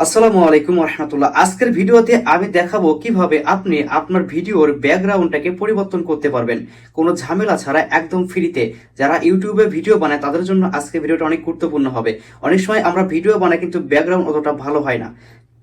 আসসালামু আলাইকুম রহমতুল্লাহ। আজকের ভিডিওতে আমি দেখাবো কিভাবে আপনি আপনার ভিডিওর ব্যাকগ্রাউন্ডটাকে পরিবর্তন করতে পারবেন কোনো ঝামেলা ছাড়া, একদম ফ্রিতে। যারা ইউটিউবে ভিডিও বানায় তাদের জন্য আজকে ভিডিওটা অনেক গুরুত্বপূর্ণ হবে। অনেক সময় আমরা ভিডিও বানাই কিন্তু ব্যাকগ্রাউন্ড অতটা ভালো হয় না।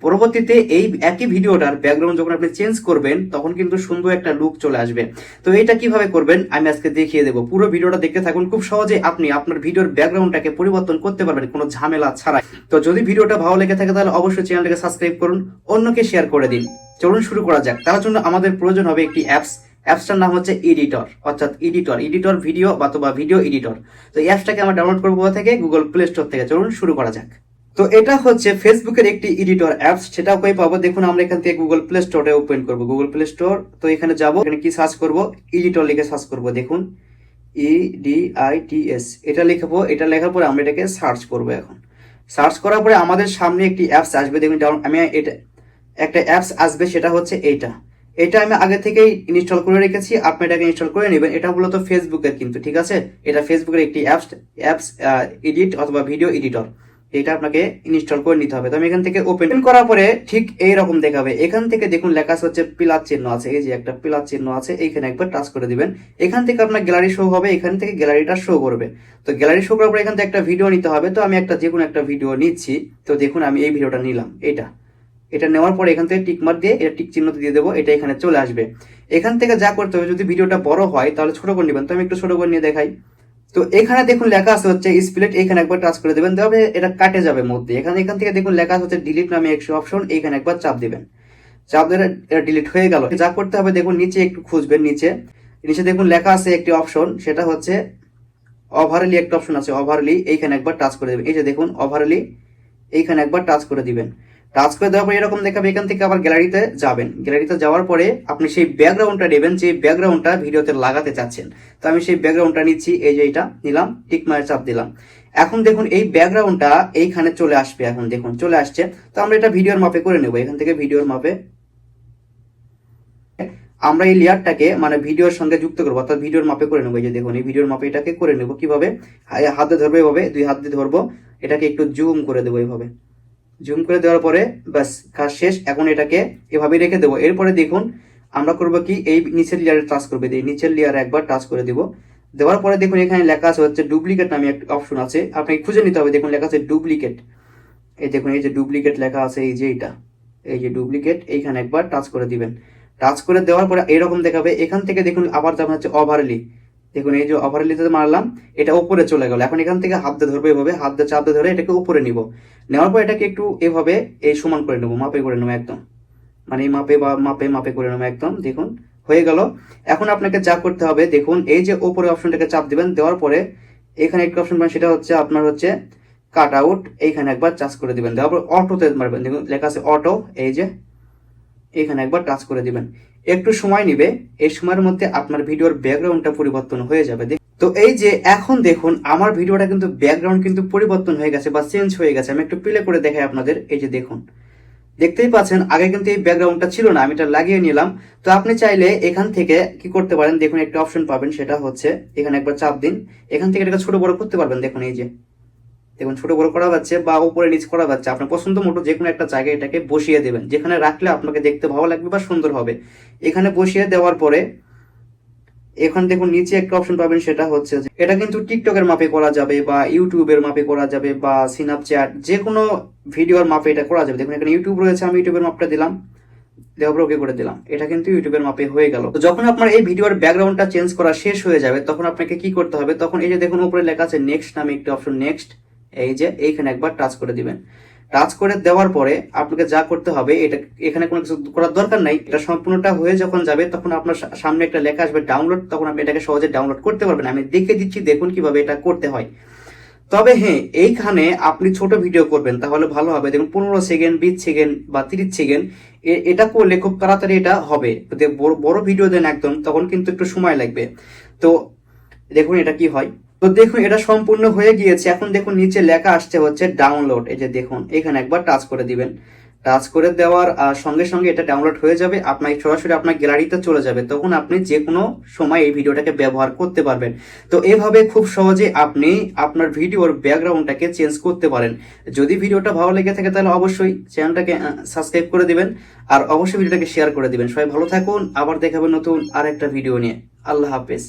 পরবর্তীতে এই একই ভিডিওটার ব্যাকগ্রাউন্ড যখন আপনি চেঞ্জ করবেন তখন কিন্তু সুন্দর একটা লুক চলে আসবে। তো এটা কিভাবে করবেন আমি আজকে দেখিয়ে দেবো। পুরো ভিডিওটা দেখতে থাকুন, খুব সহজে আপনি আপনার ভিডিওর ব্যাকগ্রাউন্ডটাকে পরিবর্তন করতে পারবেন কোনো ঝামেলা ছাড়া। তো যদি ভিডিওটা ভালো লেগে থাকে তাহলে অবশ্যই চ্যানেলটাকে সাবস্ক্রাইব করুন, অন্যকে শেয়ার করে দিন। চলুন শুরু করা যাক। তার জন্য আমাদের প্রয়োজন হবে একটি অ্যাপসটার নাম হচ্ছে এডিটর, অর্থাৎ এডিটর ভিডিও বা ভিডিও এডিটর। তো এই অ্যাপসটাকে আমরা ডাউনলোড করবো কোথা থেকে? গুগল প্লে স্টোর থেকে। চলুন শুরু করা যাক। তো এটা হচ্ছে ফেসবুকের একটি এডিটর অ্যাপস। সেটা কই পাবো? দেখুন, আমরা এখান থেকে গুগল প্লে স্টোরে ওপেন করবো। গুগল প্লে স্টোর, তো এখানে যাবো, এখানে কি সার্চ করবো? এডিটর লিখে সার্চ করবো। দেখুন, EDITS এটা লিখবো। এটা লেখার পরে আমরা এটাকে সার্চ করবো। এখন সার্চ করার পরে আমাদের সামনে একটি অ্যাপস আসবে। দেখুন, আমি এটা একটা অ্যাপস আসবে, সেটা হচ্ছে এইটা। এটা আমি আগে থেকেই ইনস্টল করে রেখেছি, আপনি এটাকে ইনস্টল করে নেবেন। এটা মূলত ফেসবুকের, কিন্তু ঠিক আছে, এটা ফেসবুকের একটি অ্যাপস এডিট অথবা ভিডিও এডিটর। এটা আপনাকে ইনস্টল করে নিতে হবে। তো আমি এখান থেকে ওপেন করার পরে ঠিক এইরকম দেখাবে। এখান থেকে দেখুন লেখা হচ্ছে প্লাস চিহ্ন আছে, এই যে একটা প্লাস চিহ্ন আছে, এইখানে একবার টাচ করে দিবেন। এখান থেকে আপনার গ্যালারি শো হবে, এখান থেকে গ্যালারিটা শো করবে। তো গ্যালারি শো করার পরে এখান থেকে একটা ভিডিও নিতে হবে। তো আমি যে কোনো একটা ভিডিও নিচ্ছি। তো দেখুন, আমি এই ভিডিওটা নিলাম। এটা নেওয়ার পরে এখান থেকে টিক মার্ক দিয়ে এটা টিক চিহ্ন দিয়ে দেবো, এটা এখানে চলে আসবে। এখান থেকে যা করতে হবে, যদি ভিডিওটা বড় হয় তাহলে ছোট করে নেবেন। তো আমি একটু ছোট করে নিয়ে দেখাই। তো এখানে দেখুন লেখা আছে হচ্ছে স্প্লিট, এখানে একবার টাচ করে দেবেন, তবে এটা কাটে যাবে মধ্যে। এখান থেকে দেখুন লেখা হচ্ছে ডিলিট নামে একটি অপশন, এখানে একবার চাপ দিবেন। চাপ দিলে এটা ডিলিট হয়ে গেল। যা করতে হবে, দেখুন নিচে একটু খুঁজবেন, নিচে নিচে দেখুন লেখা আছে একটি অপশন, সেটা হচ্ছে ওভারলি। একটা অপশন আছে ওভারলি, এইখানে একবার টাচ করে দেবেন। এই যে দেখুন ওভারলি, এইখানে একবার টাচ করে দিবেন। টাচ করে দেওয়ার পরে এরকম দেখাবে। এখান থেকে আবার গ্যালারিতে যাবেন। গ্যালারিতে যাওয়ার পরে আপনি সেই ব্যাকগ্রাউন্ডটা নেবেন, যে ব্যাকগ্রাউন্ডটা ভিডিওতে লাগাতে চাচ্ছেন। তো আমি সেই ব্যাকগ্রাউন্ডটা নিচ্ছি, এই যে এটা নিলাম, টিক মারে চাপ দিলাম। এখন দেখুন এই ব্যাকগ্রাউন্ডটা এইখানে চলে আসবে। এখন দেখুন চলে আসছে। তো আমরা এটা ভিডিওর মাপে করে নেব। এখান থেকে ভিডিওর মাপে আমরা এই লেয়ারটাকে মানে ভিডিওর সঙ্গে যুক্ত করবো, অর্থাৎ ভিডিওর মাপে করে নেবো। এই যে দেখুন, এই ভিডিওর মাপে এটাকে করে নেবো। কিভাবে? হাতে ধরবো এভাবে, দুই হাত দিয়ে ধরবো, এটাকে একটু জুম করে দেবো এভাবে। জুম করে দেওয়ার পরে ব্যাস কাজ শেষ। এখন এটাকে এভাবে রেখে দেবো। এরপরে দেখুন আমরা করবো কি, এই নিচের লেয়ারে টাচ করবে, এই নিচের লেয়ারে একবার টাচ করে দিব। দেওয়ার পরে দেখুন এখানে লেখা আছে হচ্ছে ডুপ্লিকেট নামে একটা অপশন আছে, আপনাকে খুঁজে নিতে হবে। দেখুন লেখা আছে ডুপ্লিকেট। এই দেখুন, এই যে ডুপ্লিকেট লেখা আছে, এই যে এটা, এই যে ডুপ্লিকেট, এইখানে একবার টাচ করে দিবেন। টাচ করে দেওয়ার পরে এরকম দেখাবে। এখান থেকে দেখুন আবার যাবেন হচ্ছে ওভারলি। দেখুন এই যে ওভারলিতে মারলাম, এটা উপরে চলে গেল। এখন এখান থেকে হাত দিয়ে ধরবো এভাবে, হাত দিয়ে চাপ দিয়ে ধরে এটাকে উপরে নিব। নেওয়ার পর এটাকে একটু এভাবে এই সমান করে নেবো, মাপে করে নেবো একদম, মানে এই মাপে বা মাপে করে নেবো একদম। দেখুন হয়ে গেল। এখন আপনাকে যা করতে হবে, দেখুন এই যে উপরে অপশনটাকে চাপ দিবেন। দেওয়ার পরে এখানে একটা অপশন পাবেন, সেটা হচ্ছে আপনার হচ্ছে কাট আউট, এইখানে একবার টাচ করে দিবেন। দেওয়ার পর অটোতে মারবেন। দেখুন লেখা আছে অটো, এই যে এখানে একবার টাচ করে দিবেন। একটু সময় নিবে, এই সময়ের মধ্যে আপনার ভিডিওর ব্যাকগ্রাউন্ডটা পরিবর্তন হয়ে যাবে। তো এই যে এখন দেখুন আমার ভিডিওটা কিন্তু ব্যাকগ্রাউন্ড কিন্তু পরিবর্তন হয়ে গেছে বা চেঞ্জ হয়ে গেছে। আমি একটু প্লে করে দেখাই আপনাদের। এই যে দেখুন, দেখতেই পাচ্ছেন আগে কিন্তু এই ব্যাকগ্রাউন্ডটা ছিল না, আমি এটা লাগিয়ে নিলাম। তো আপনি চাইলে এখান থেকে কি করতে পারেন, দেখুন একটা অপশন পাবেন, সেটা হচ্ছে এখানে একবার চাপ দিন। এখান থেকে এটাকে ছোট বড় করতে পারবেন। দেখুন এই যে দেখুন ছোট বড় করা যাচ্ছে বা উপরে নিচ করা যাচ্ছে। আপনার পছন্দ মতো যে কোনো একটা জায়গায় এটাকে বসিয়ে দেবেন, যেখানে রাখলে আপনাকে দেখতে ভালো লাগবে বা সুন্দর হবে। এখানে বসিয়ে দেওয়ার পরে এখন দেখুন নিচে একটা অপশন পাবেন, সেটা হচ্ছে যে এটা কিন্তু টিকটকের মাপে করা যাবে বা ইউটিউবের মাপে করা যাবে বা স্ন্যাপচ্যাট, যে কোনো ভিডিওর মাপে এটা করা যাবে। দেখুন এখানে ইউটিউব রয়েছে, আমি ইউটিউবের মাপটা দিলাম, দেওয়ার ওকে করে দিলাম। এটা কিন্তু ইউটিউবের মাপে হয়ে গেল। তো যখন আপনার এই ভিডিওর ব্যাকগ্রাউন্ডটা চেঞ্জ করা শেষ হয়ে যাবে, তখন আপনাকে কি করতে হবে, তখন এই যে দেখুন উপরে লেখা আছে নেক্সট নামে একটি অপশন, নেক্সট, এই যে এইখানে একবার টাচ করে দিবেন। টাচ করে দেওয়ার পরে আপনাকে যা করতে হবে, এটা এখানে কোনো কিছু করার দরকার নাই। এটা সম্পূর্ণটা হয়ে যখন যাবে তখন আপনার সামনে একটা লেখা আসবে ডাউনলোড, তখন আপনি এটাকে সহজে ডাউনলোড করতে পারবেন। আমি দেখে দিচ্ছি, দেখুন কিভাবে এটা করতে হয়। তবে হ্যাঁ, এইখানে আপনি ছোট ভিডিও করবেন তাহলে ভালো হবে। দেখুন 15 সেকেন্ড, 20 সেকেন্ড বা 30 সেকেন্ড, এটা করলে খুব তাড়াতাড়ি এটা হবে। যদি বড় ভিডিও দেন একদম, তখন কিন্তু একটু সময় লাগবে। তো দেখুন এটা কি হয়। তো দেখুন এটা সম্পূর্ণ হয়ে গিয়েছে। এখন দেখুন নিচে লেখা আসছে হচ্ছে ডাউনলোড, এই যে দেখুন এখানে একবার টাচ করে দিবেন। টাচ করে দেওয়ার সঙ্গে সঙ্গে এটা ডাউনলোড হয়ে যাবে, আপনার সরাসরি আপনার গ্যালারিতে চলে যাবে, তখন আপনি যে কোনো সময় এই ভিডিওটাকে ব্যবহার করতে পারবেন। তো এভাবে খুব সহজে আপনি আপনার ভিডিওর ব্যাকগ্রাউন্ডটাকে চেঞ্জ করতে পারেন। যদি ভিডিওটা ভালো লেগে থাকে তাহলে অবশ্যই চ্যানেলটাকে সাবস্ক্রাইব করে দিবেন, আর অবশ্যই ভিডিওটাকে শেয়ার করে দিবেন। সবাই ভালো থাকুন, আবার দেখাবেন নতুন আরেকটা ভিডিও নিয়ে। আল্লাহ হাফেজ।